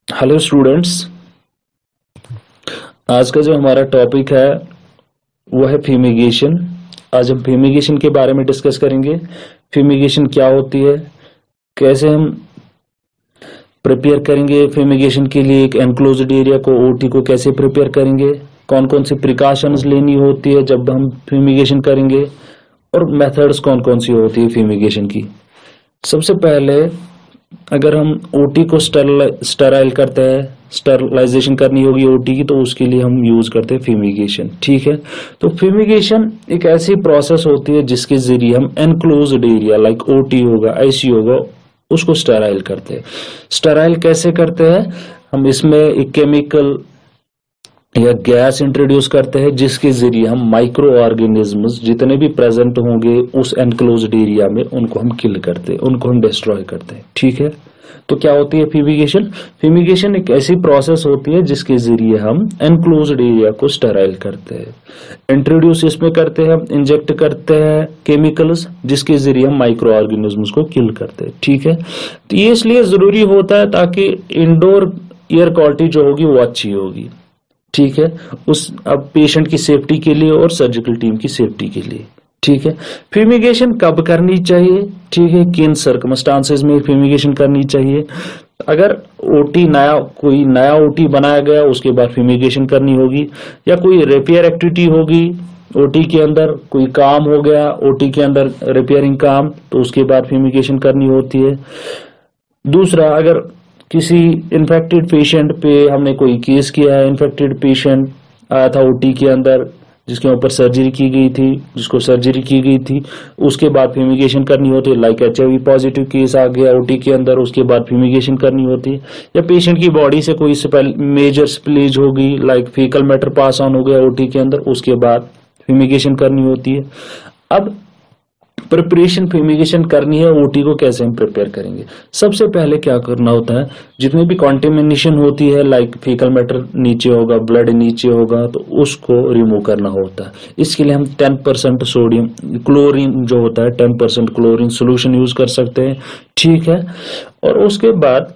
Hello students. आज का जो हमारा टॉपिक है वो है फ्यूमिगेशन। आज हम फ्यूमिगेशन के बारे में डिस्कस करेंगे। फ्यूमिगेशन क्या होती है, कैसे हम प्रिपेयर करेंगे फ्यूमिगेशन के लिए, एक एनक्लोज्ड एरिया को, ओटी को कैसे प्रिपेयर करेंगे, कौन कौन सी प्रिकॉशंस लेनी होती है जब हम फ्यूमिगेशन करेंगे, और मेथड्स कौन कौन सी होती है फ्यूमिगेशन की। सबसे पहले अगर हम ओटी को स्टराइल करते हैं, स्टरलाइजेशन करनी होगी ओटी की, तो उसके लिए हम यूज करते हैं फ्यूमिगेशन। ठीक है, तो फ्यूमिगेशन एक ऐसी प्रोसेस होती है जिसके जरिए हम एनक्लोज्ड एरिया लाइक ओटी होगा, आईसी होगा, उसको स्टराइल करते हैं। स्टराइल कैसे करते हैं? हम इसमें एक केमिकल या गैस इंट्रोड्यूस करते हैं जिसके जरिए हम माइक्रो ऑर्गेनिजम्स जितने भी प्रेजेंट होंगे उस एनक्लोज्ड एरिया में उनको हम किल करते हैं, उनको हम डिस्ट्रॉय करते हैं। ठीक है, तो क्या होती है फ्यूमिगेशन? फ्यूमिगेशन एक ऐसी प्रोसेस होती है जिसके जरिए हम एनक्लोज्ड एरिया को स्टराइल करते हैं। इंट्रोड्यूस इसमें करते हैं, हम इंजेक्ट करते हैं केमिकल्स जिसके जरिए हम माइक्रो ऑर्गेनिजम्स को किल करते हैं। ठीक है, तो ये इसलिए जरूरी होता है ताकि इंडोर एयर क्वालिटी जो होगी वो अच्छी होगी। ठीक है, उस अब पेशेंट की सेफ्टी के लिए और सर्जिकल टीम की सेफ्टी के लिए। ठीक है, फ्यूमिगेशन कब करनी चाहिए? ठीक है, किन सर्कमस्टांसेस में फ्यूमिगेशन करनी चाहिए? अगर ओटी कोई नया ओटी बनाया गया उसके बाद फ्यूमिगेशन करनी होगी, या कोई रिपेयर एक्टिविटी होगी ओटी के अंदर, कोई काम हो गया ओटी के अंदर रिपेयरिंग काम, तो उसके बाद फ्यूमिगेशन करनी होती है। दूसरा, अगर किसी इन्फेक्टेड पेशेंट पे हमने कोई केस किया है, इन्फेक्टेड पेशेंट आया था ओटी के अंदर जिसके ऊपर सर्जरी की गई थी, जिसको सर्जरी की गई थी, उसके बाद फ्यूमिगेशन करनी होती है। लाइक एचआईवी पॉजिटिव केस आ गया ओटी के अंदर, उसके बाद फ्यूमिगेशन करनी होती है। या पेशेंट की बॉडी से कोई मेजर स्प्लेज होगी, like faecal matter pass on हो गया ओटी के अंदर, उसके बाद फ्यूमिगेशन करनी होती है। अब प्रिपरेशन फ्यूमिगेशन करनी है, ओटी को कैसे हम प्रिपेयर करेंगे? सबसे पहले क्या करना होता है, जितने भी कॉन्टेमिनेशन होती है, लाइक फीकल मैटर नीचे होगा, ब्लड नीचे होगा, तो उसको रिमूव करना होता है। इसके लिए हम 10% सोडियम क्लोरीन जो होता है, 10% क्लोरीन सोल्यूशन यूज कर सकते हैं। ठीक है, और उसके बाद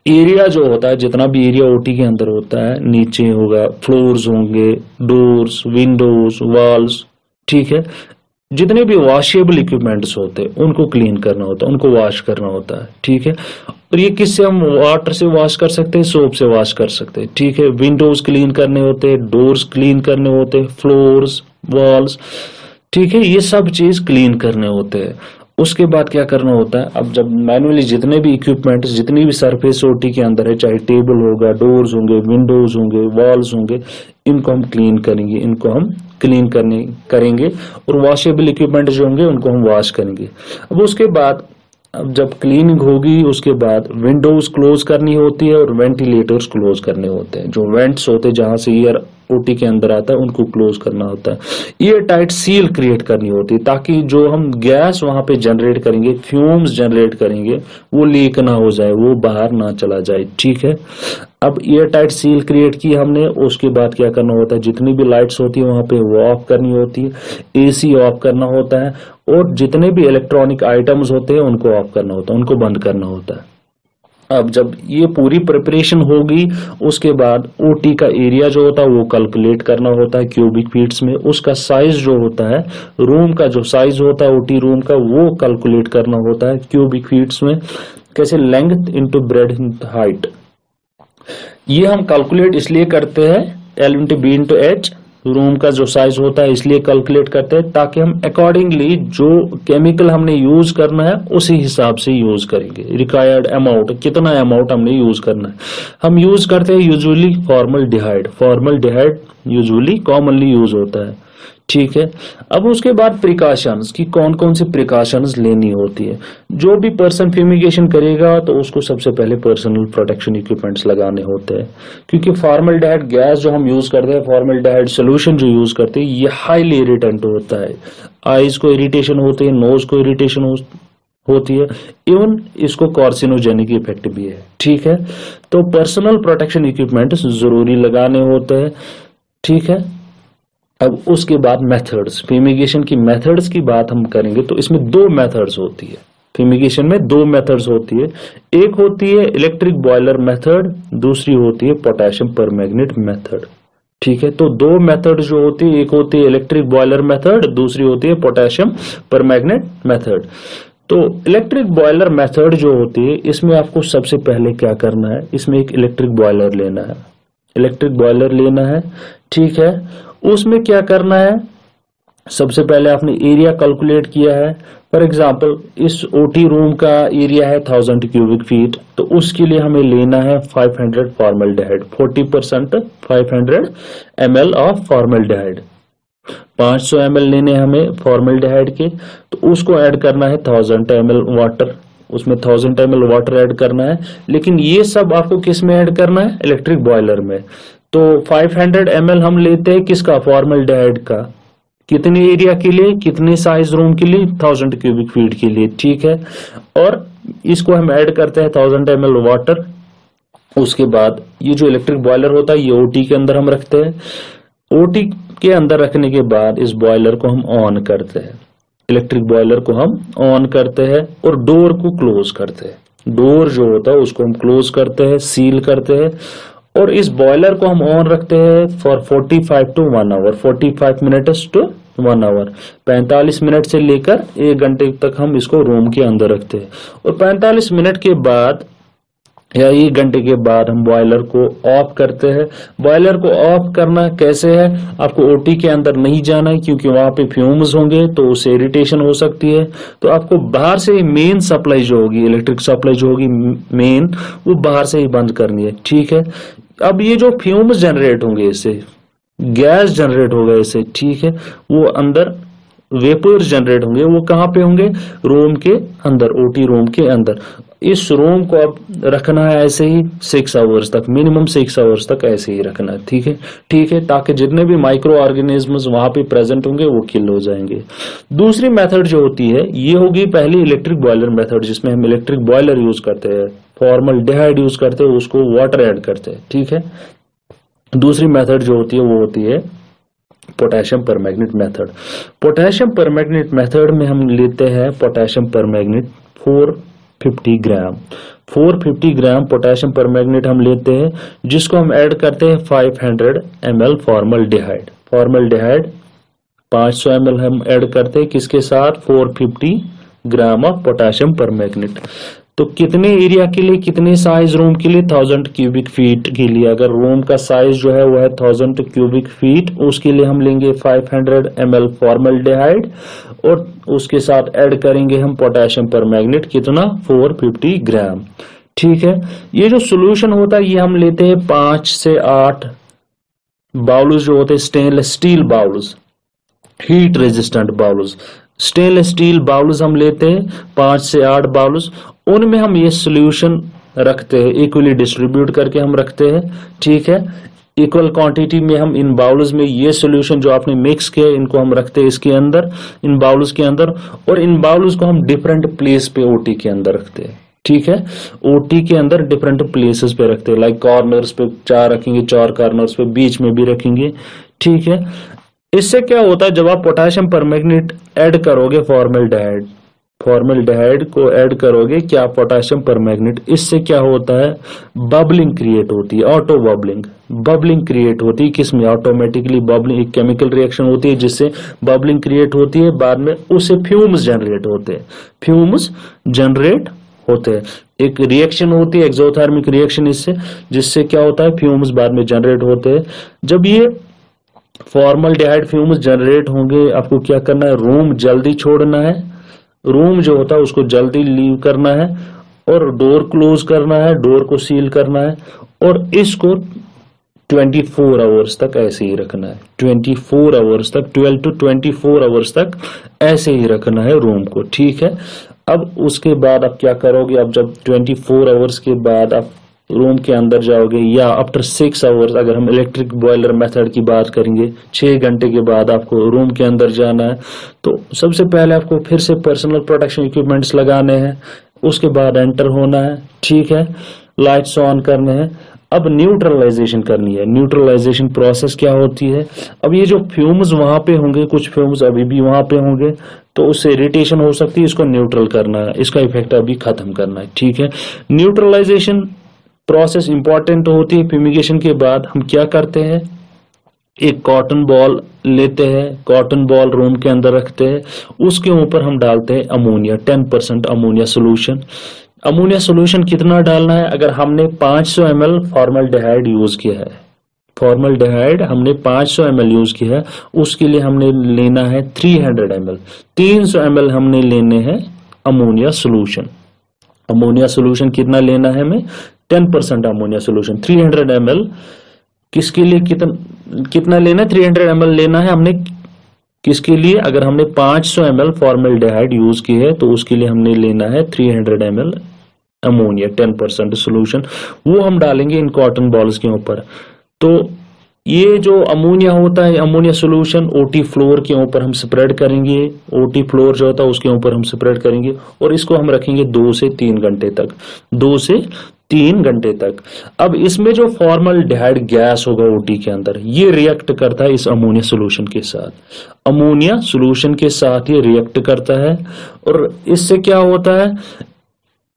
एरिया जो होता है, जितना भी एरिया ओटी के अंदर होता है, नीचे होगा, फ्लोर्स होंगे, डोर्स, विंडोज, वॉल्स, ठीक है, जितने भी वॉशेबल इक्विपमेंट्स होते हैं उनको क्लीन करना होता है, उनको वॉश करना होता है। ठीक है, और ये किससे हम वाटर से वॉश कर सकते हैं, सोप से वॉश कर सकते हैं। ठीक है, विंडोज क्लीन करने होते हैं, डोर्स क्लीन करने होते हैं, फ्लोर्स, वॉल्स, ठीक है, ये सब चीज क्लीन करने होते हैं। उसके बाद क्या करना होता है, अब जब मैनुअली जितने भी इक्विपमेंट, जितनी भी सरफेस ओटी के अंदर है, चाहे टेबल होगा, डोर्स होंगे, विंडोज होंगे, वॉल्स होंगे, इनको हम क्लीन करेंगे, इनको हम क्लीन करेंगे, और वॉशेबल इक्विपमेंट जो होंगे उनको हम वॉश करेंगे। अब उसके बाद, अब जब क्लीनिंग होगी उसके बाद विंडोज क्लोज करनी होती है और वेंटिलेटर्स क्लोज करने होते हैं। जो वेंट्स होते हैं जहां से एयर ओटी के अंदर आता है उनको क्लोज करना होता है। एयर टाइट सील क्रिएट करनी होती है ताकि जो हम गैस वहां पे जनरेट करेंगे, फ्यूम्स जनरेट करेंगे, वो लीक ना हो जाए, वो बाहर ना चला जाए। ठीक है, अब एयर टाइट सील क्रिएट की हमने, उसके बाद क्या करना होता है, जितनी भी लाइट्स होती है वहां पे वो ऑफ करनी होती है, एसी ऑफ करना होता है, और जितने भी इलेक्ट्रॉनिक आइटम्स होते हैं उनको ऑफ करना होता है, उनको बंद करना होता है। अब जब ये पूरी प्रिपरेशन होगी उसके बाद ओटी का एरिया जो होता है वो कैलकुलेट करना होता है क्यूबिक फीट्स में। उसका साइज जो होता है, रूम का जो साइज होता है ओटी रूम का, वो कैलकुलेट करना होता है क्यूबिक फीट्स में। कैसे? Length into breadth height. ये हम कैलकुलेट इसलिए करते हैं, L into B into H, room का जो साइज होता है इसलिए कैलकुलेट करते हैं ताकि हम अकॉर्डिंगली जो केमिकल हमने यूज करना है उसी हिसाब से यूज करेंगे। रिक्वायर्ड अमाउंट, कितना अमाउंट हमने यूज करना है, हम यूज करते हैं usually formaldehyde. Formaldehyde usually commonly use होता है। ठीक है, अब उसके बाद प्रिकॉशंस की कौन कौन सी प्रिकॉशंस लेनी होती है। जो भी पर्सन फ्यूमिगेशन करेगा तो उसको सबसे पहले पर्सनल प्रोटेक्शन इक्विपमेंट्स लगाने होते हैं, क्योंकि फॉर्मल्डिहाइड गैस जो हम यूज करते हैं, फॉर्मल्डिहाइड सोल्यूशन जो यूज करते हैं, ये हाईली इरिटेंट होता है। आईज को इरिटेशन होती है, नोज को इरिटेशन होती है, इवन इसको कार्सिनोजेनिक इफेक्ट भी है। ठीक है, तो पर्सनल प्रोटेक्शन इक्विपमेंट जरूरी लगाने होते हैं। ठीक है, अब उसके बाद मेथड्स, फ्यूमिगेशन की मेथड्स की बात हम करेंगे तो इसमें दो मेथड्स होती है। फ्यूमिगेशन में दो मेथड्स होती है, एक होती है इलेक्ट्रिक बॉयलर मेथड, दूसरी होती है पोटेशियम परमैंगनेट मेथड। ठीक है, तो दो मेथड जो होती है, एक होती है इलेक्ट्रिक बॉयलर मेथड, दूसरी होती है पोटेशियम परमैंगनेट मेथड। तो इलेक्ट्रिक बॉयलर मेथड जो होती है, इसमें आपको सबसे पहले क्या करना है, इसमें एक इलेक्ट्रिक बॉयलर लेना है, इलेक्ट्रिक बॉयलर लेना है। ठीक है, उसमें क्या करना है, सबसे पहले आपने एरिया कैलकुलेट किया है। फॉर एग्जांपल इस ओटी रूम का एरिया है 1000 क्यूबिक फीट, तो उसके लिए हमें लेना है 500 formaldehyde, 40% 500 ml of formaldehyde, 500 ml लेने हमें फॉर्मल्डिहाइड के, तो उसको ऐड करना है 1000 ml वाटर, उसमें 1000 ml वाटर ऐड करना है। लेकिन ये सब आपको किस में ऐड करना है, इलेक्ट्रिक बॉयलर में। तो 500 ml हम लेते हैं किसका, फॉर्मल्डिहाइड का, कितने एरिया के लिए, कितने साइज रूम के लिए, 1000 क्यूबिक फीट के लिए। ठीक है, और इसको हम ऐड करते हैं 1000 ml वाटर। उसके बाद ये जो इलेक्ट्रिक बॉयलर होता है, ये ओटी के अंदर हम रखते हैं। ओटी के अंदर रखने के बाद इस बॉयलर को हम ऑन करते हैं, इलेक्ट्रिक बॉयलर को हम ऑन करते हैं और डोर को क्लोज करते हैं। डोर जो होता है उसको हम क्लोज करते हैं, सील करते हैं, और इस बॉयलर को हम ऑन रखते हैं for 45 to 1 hour, 45 minutes to 1 hour, 45 minute से लेकर 1 घंटे तक हम इसको रूम के अंदर रखते हैं। और 45 मिनट के बाद या 1 घंटे के बाद हम बॉयलर को ऑफ करते हैं। बॉयलर को ऑफ करना कैसे है, आपको ओटी के अंदर नहीं जाना है, क्योंकि वहां पे फ्यूम्स होंगे तो उससे इरिटेशन हो सकती है। तो आपको बाहर से मेन सप्लाई जो होगी, इलेक्ट्रिक सप्लाई जो होगी मेन, वो बाहर से ही बंद करनी है। ठीक है, अब ये जो फ्यूम्स जनरेट होंगे, इससे गैस जनरेट होगा इससे, ठीक है, वो अंदर वेपर्स जनरेट होंगे, वो कहां पे होंगे, रूम के अंदर, ओटी रूम के अंदर। इस रूम को अब रखना है ऐसे ही 6 आवर्स तक, मिनिमम 6 आवर्स तक ऐसे ही रखना है। ठीक है, ठीक है, ताकि जितने भी माइक्रो ऑर्गेनिजम्स वहां पे प्रेजेंट होंगे वो किल हो जाएंगे। दूसरी मेथड जो होती है, ये होगी पहली इलेक्ट्रिक बॉयलर मेथड, जिसमें हम इलेक्ट्रिक बॉयलर यूज करते हैं, फॉर्मल्डिहाइड यूज करते हैं, उसको वाटर ऐड करते हैं। ठीक है, दूसरी मेथड जो होती है वो होती है potassium permanganate method. Potassium permanganate method में हम लेते हैं पोटेशियम परमैंगनेट 450 ग्राम, 450 ग्राम पोटेशियम परमैंगनेट हम लेते हैं, जिसको हम ऐड करते हैं 500 ml फॉर्मल्डिहाइड, फॉर्मल्डिहाइड 500 ml हम ऐड करते हैं, किसके साथ, 450 ग्राम ऑफ पोटेशियम परमैंगनेट। तो कितने एरिया के लिए, कितने साइज रूम के लिए, 1000 क्यूबिक फीट के लिए। अगर रूम का साइज जो है वो है 1000 क्यूबिक फीट, उसके लिए हम लेंगे 500 ml फॉर्मल्डिहाइड और उसके साथ ऐड करेंगे हम पोटेशियम परमैंगनेट, कितना, 450 ग्राम। ठीक है, ये जो सोल्यूशन होता है ये हम लेते हैं 5 से 8 बाउल्स जो होते हैं, stainless steel bowls, heat resistant bowls, stainless steel bowls हम लेते हैं 5 से 8 बाउल्स। उनमें हम ये सोल्यूशन रखते हैं, इक्वली डिस्ट्रीब्यूट करके हम रखते हैं। ठीक है, इक्वल क्वांटिटी में हम इन बाउल्स में ये सोल्यूशन जो आपने मिक्स किया इनको हम रखते हैं इसके अंदर, इन बाउल्स के अंदर, और इन बाउल्स को हम डिफरेंट प्लेस पे ओटी के अंदर रखते हैं। ठीक है, ओटी के अंदर डिफरेंट प्लेसेस पे रखते हैं, लाइक कॉर्नर्स पे 4 रखेंगे, 4 कॉर्नर्स पे, बीच में भी रखेंगे। ठीक है, इससे क्या होता है, जब आप पोटेशियम परमैंगनेट ऐड करोगे, फॉर्मल्डिहाइड को ऐड करोगे, क्या, पोटेशियम परमैंगनेट, इससे क्या होता है, बबलिंग क्रिएट होती है, ऑटो बबलिंग क्रिएट होती है। किसमें, ऑटोमेटिकली बबलिंग, एक केमिकल रिएक्शन होती है जिससे बबलिंग क्रिएट होती है, बाद में उससे फ्यूम्स जनरेट होते हैं, फ्यूम्स जनरेट होते हैं। एक रिएक्शन होती है एक्सोथर्मिक रिएक्शन, इससे, जिससे क्या होता है, फ्यूम्स बाद में जनरेट होते हैं। जब ये फॉर्मल्डिहाइड फ्यूम्स जनरेट होंगे, आपको क्या करना है, रूम जल्दी छोड़ना है, रूम जो होता है उसको जल्दी लीव करना है, और डोर क्लोज करना है, डोर को सील करना है, और इसको 24 आवर्स तक ऐसे ही रखना है, 24 आवर्स तक, 12 to 24 आवर्स तक ऐसे ही रखना है रूम को। ठीक है, अब उसके बाद आप क्या करोगे, अब जब 24 आवर्स के बाद आप रूम के अंदर जाओगे, या आफ्टर 6 आवर्स, अगर हम इलेक्ट्रिक बॉयलर मेथड की बात करेंगे, 6 घंटे के बाद आपको रूम के अंदर जाना है, तो सबसे पहले आपको फिर से पर्सनल प्रोटेक्शन इक्विपमेंट्स लगाने हैं, उसके बाद एंटर होना है। ठीक है, लाइट्स ऑन करने हैं। अब न्यूट्रलाइजेशन करनी है। न्यूट्रलाइजेशन प्रोसेस क्या होती है, अब ये जो फ्यूम्स वहां पे होंगे, कुछ फ्यूम्स अभी भी वहां पे होंगे, तो उससे इरिटेशन हो सकती है, इसको न्यूट्रल करना है, इसका इफेक्ट अभी खत्म करना है। ठीक है, न्यूट्रलाइजेशन प्रोसेस इंपॉर्टेंट होती है। फ्यूमिगेशन के बाद हम क्या करते हैं, एक कॉटन बॉल लेते हैं, कॉटन बॉल रूम के अंदर रखते हैं, उसके ऊपर हम डालते हैं ammonia, 10% ammonia solution. Ammonia solution कितना डालना है, अगर हमने 500 ml फॉर्मल्डिहाइड यूज किया है, फॉर्मल्डिहाइड हमने 500 ml यूज किया है, उसके लिए हमने लेना है 300 ml, 300 ml हमने लेने हैं अमोनिया सोल्यूशन। अमोनिया सोल्यूशन कितना लेना है हमें, 10% अमोनिया सोल्यूशन। 300 ml किसके लिए कितना लेना है, 300 ml लेना है हमने किसके लिए, अगर हमने 500 ml फॉर्मल्डिहाइड यूज की है तो उसके लिए हमने लेना है 300 ml अमोनिया 10% सोल्यूशन, वो हम डालेंगे इन कॉटन बॉल्स के ऊपर। तो ये जो अमोनिया होता है, अमोनिया सोल्यूशन ओटी फ्लोर के ऊपर हम स्प्रेड करेंगे, ओटी फ्लोर जो होता है उसके ऊपर हम स्प्रेड करेंगे और इसको हम रखेंगे 2 से 3 घंटे तक, 2 से 3 घंटे तक। अब इसमें जो फॉर्मल्डिहाइड गैस होगा ओटी के अंदर, ये रिएक्ट करता है इस अमोनिया सोल्यूशन के साथ, अमोनिया सोल्यूशन के साथ ये रिएक्ट करता है और इससे क्या होता है,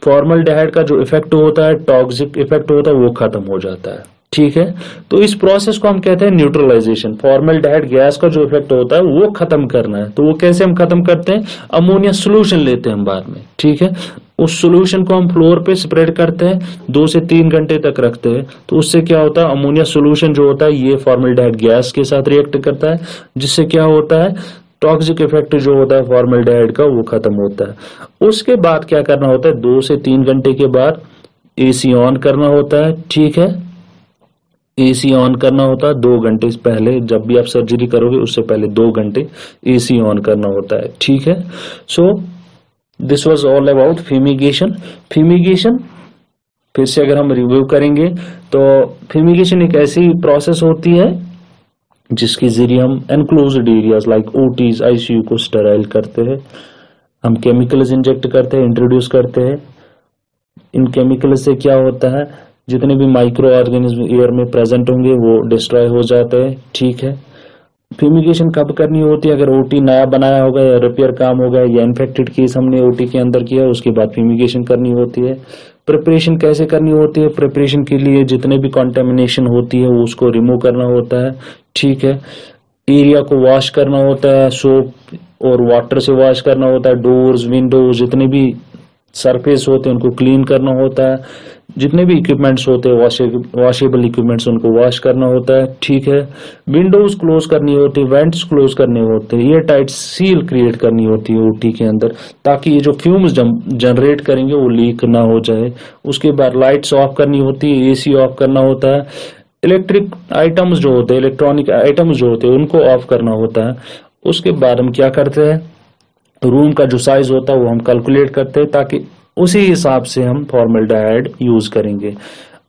फॉर्मल्डिहाइड का जो इफेक्ट होता है, टॉक्सिक इफेक्ट होता है, वो खत्म हो जाता है। ठीक है, तो इस प्रोसेस को हम कहते हैं न्यूट्रलाइजेशन। फॉर्मल्डिहाइड गैस का जो इफेक्ट होता है वो खत्म करना है, तो वो कैसे हम खत्म करते हैं, अमोनिया सोल्यूशन लेते हैं हम बाद में। ठीक है, उस सोल्यूशन को हम फ्लोर पे स्प्रेड करते हैं, 2 से 3 घंटे तक रखते हैं, तो उससे क्या होता है, अमोनिया सोल्यूशन जो होता है ये फॉर्मल्डिहाइड गैस के साथ रिएक्ट करता है, जिससे क्या होता है, टॉक्सिक इफेक्ट जो होता है फॉर्मल्डिहाइड का वो खत्म होता है। उसके बाद क्या करना होता है, 2 से 3 घंटे के बाद एसी ऑन करना होता है। ठीक है, एसी ऑन करना होता है 2 घंटे पहले, जब भी आप सर्जरी करोगे उससे पहले 2 घंटे एसी ऑन करना होता है। ठीक है, so this was all about fumigation. Fumigation फिर से अगर हम रिव्यू करेंगे तो फ्यूमिगेशन एक ऐसी प्रोसेस होती है जिसके जरिए हम enclosed areas like OTs, ICU को स्टेराइल करते हैं। हम केमिकल्स इंजेक्ट करते हैं, इंट्रोड्यूस करते हैं। इन केमिकल से क्या होता है, जितने भी माइक्रो ऑर्गेनिज्म एयर में प्रेजेंट होंगे वो डिस्ट्रॉय हो जाते हैं। ठीक है, फ्यूमिगेशन कब करनी होती है, अगर ओटी नया बनाया होगा या रिपेयर काम होगा या इन्फेक्टेड केस हमने ओटी के अंदर किया, उसके बाद फ्यूमिगेशन करनी होती है। प्रिपरेशन कैसे करनी होती है, प्रिपरेशन के लिए जितने भी कंटेमिनेशन होती है वो उसको रिमूव करना होता है। ठीक है, एरिया को वॉश करना होता है, सोप और वाटर से वॉश करना होता है, डोर्स, विंडोज, जितने भी सरफेस होते हैं उनको क्लीन करना होता है, जितने भी इक्विपमेंट्स होते हैं वॉशेबल इक्विपमेंट्स उनको वॉश करना होता है। ठीक है, विंडोज क्लोज करनी होती है, वेंट्स क्लोज करने होते हैं, एयर टाइट सील क्रिएट करनी होती है ओटी के अंदर, ताकि ये जो फ्यूम्स जनरेट करेंगे वो लीक ना हो जाए। उसके बाद लाइट्स ऑफ करनी होती है, एसी ऑफ करना होता है, इलेक्ट्रिक आइटम्स जो होते हैं, इलेक्ट्रॉनिक आइटम्स जो होते हैं उनको ऑफ करना होता है। उसके बाद हम क्या करते हैं, रूम का जो साइज होता है वो हम कैलकुलेट करते हैं, ताकि उसी हिसाब से हम फॉर्मल्डिहाइड यूज करेंगे।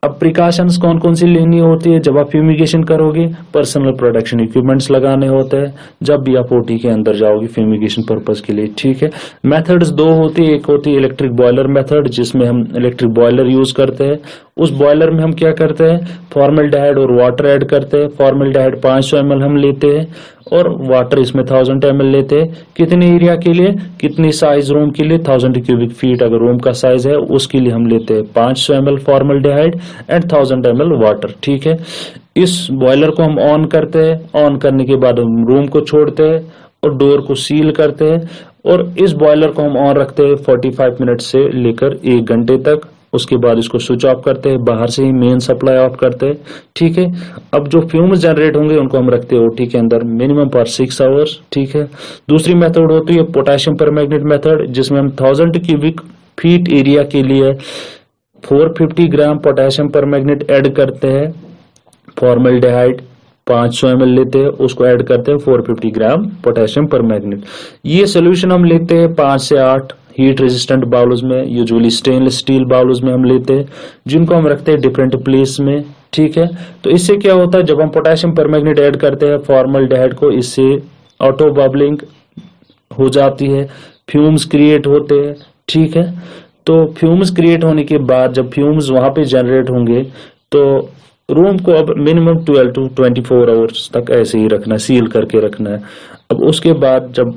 अब प्रिकॉशंस कौन कौन सी लेनी होती है जब आप फ्यूमिगेशन करोगे, पर्सनल प्रोटेक्शन इक्विपमेंट्स लगाने होते हैं जब भी आप ओटी के अंदर जाओगे फ्यूमिगेशन पर्पस के लिए। ठीक है, मेथड्स 2 होती है, एक होती है इलेक्ट्रिक बॉयलर मेथड जिसमें हम इलेक्ट्रिक बॉयलर यूज करते हैं। उस बॉयलर में हम क्या करते हैं, फॉर्मल्डिहाइड और वाटर ऐड करते हैं। फॉर्मल्डिहाइड 500 ml हम लेते हैं और वाटर इसमें 1000 ml लेते हैं। कितने एरिया के लिए, कितनी साइज रूम के लिए, 1000 क्यूबिक फीट अगर रूम का साइज है उसके लिए हम लेते हैं 500 ml formaldehyde and 1000 ml water. ठीक है, इस बॉयलर को हम ऑन करते हैं, ऑन करने के बाद हम रूम को छोड़ते हैं और डोर को सील करते हैं और इस बॉयलर को हम ऑन रखते हैं 45 मिनट से लेकर 1 घंटे तक। उसके बाद इसको स्विच ऑफ करते हैं, बाहर से ही मेन सप्लाई ऑफ करते हैं। ठीक है, अब जो फ्यूम्स जनरेट होंगे उनको हम रखते हैं ओटी के अंदर मिनिमम पर 6 आवर्स। ठीक है, दूसरी मेथड होती है पोटेशियम परमैंगनेट मेथड जिसमें हम 1000 क्यूबिक फीट एरिया के लिए 450 ग्राम पोटेशियम परमैंगनेट ऐड करते हैं। फॉर्मल्डिहाइड 500 ml लेते हैं, उसको ऐड करते हैं 450 ग्राम पोटेशियम परमैंगनेट। ये सोल्यूशन हम लेते हैं 5 से 8 हीट रेजिस्टेंट बाउल्स में, यूजुअली स्टेनलेस स्टील बाउल्स में हम लेते हैं, जिनको हम रखते हैं डिफरेंट प्लेस में। ठीक है, तो इससे क्या होता है, जब हम पोटेशियम परमैंगनेट ऐड करते हैं फॉर्मल्डिहाइड को, इससे ऑटो बबलिंग हो जाती है, फ्यूम्स क्रिएट होते हैं। ठीक है, तो फ्यूम्स क्रिएट होने के बाद जब फ्यूम्स वहां पे जनरेट होंगे तो रूम को अब मिनिमम 12 to 24 आवर्स तक ऐसे ही रखना है, सील करके रखना है। अब उसके बाद जब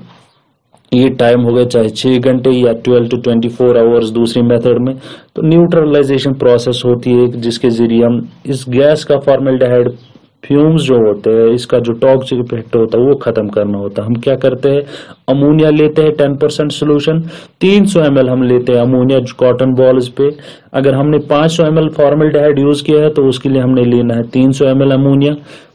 ये टाइम हो गया चाहे 6 घंटे या 12 to 24 आवर्स दूसरी मेथड में। तो न्यूट्रलाइजेशन प्रोसेस होती है जिसके जरिए हम इस गैस का फॉर्मेल्डिहाइड फ्यूम्स जो होते हैं, इसका जो टॉक्सिक इफेक्ट होता है वो खत्म करना होता है। हम क्या करते हैं, अमोनिया लेते हैं 10% सोल्यूशन, 300 ml हम लेते हैं अमोनिया कॉटन बॉल्स पे। अगर हमने 500 ml फॉर्मेल्डिहाइड यूज किया है तो उसके लिए हमने लेना है 300 ml अमोनिया।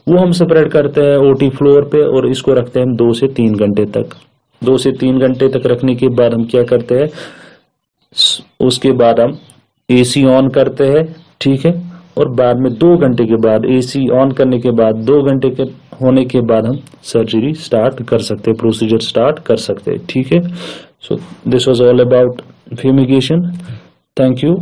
वो हम स्प्रेड करते हैं ओटी फ्लोर पे और इसको रखते हैं 2 से 3 घंटे तक। 2 से 3 घंटे तक रखने के बाद हम क्या करते हैं, उसके बाद हम एसी ऑन करते हैं, ठीक है। और बाद में 2 घंटे के बाद, एसी ऑन करने के बाद 2 घंटे के होने के बाद हम सर्जरी स्टार्ट कर सकते हैं, प्रोसीजर स्टार्ट कर सकते हैं, ठीक है। So this was all about fumigation. Thank you.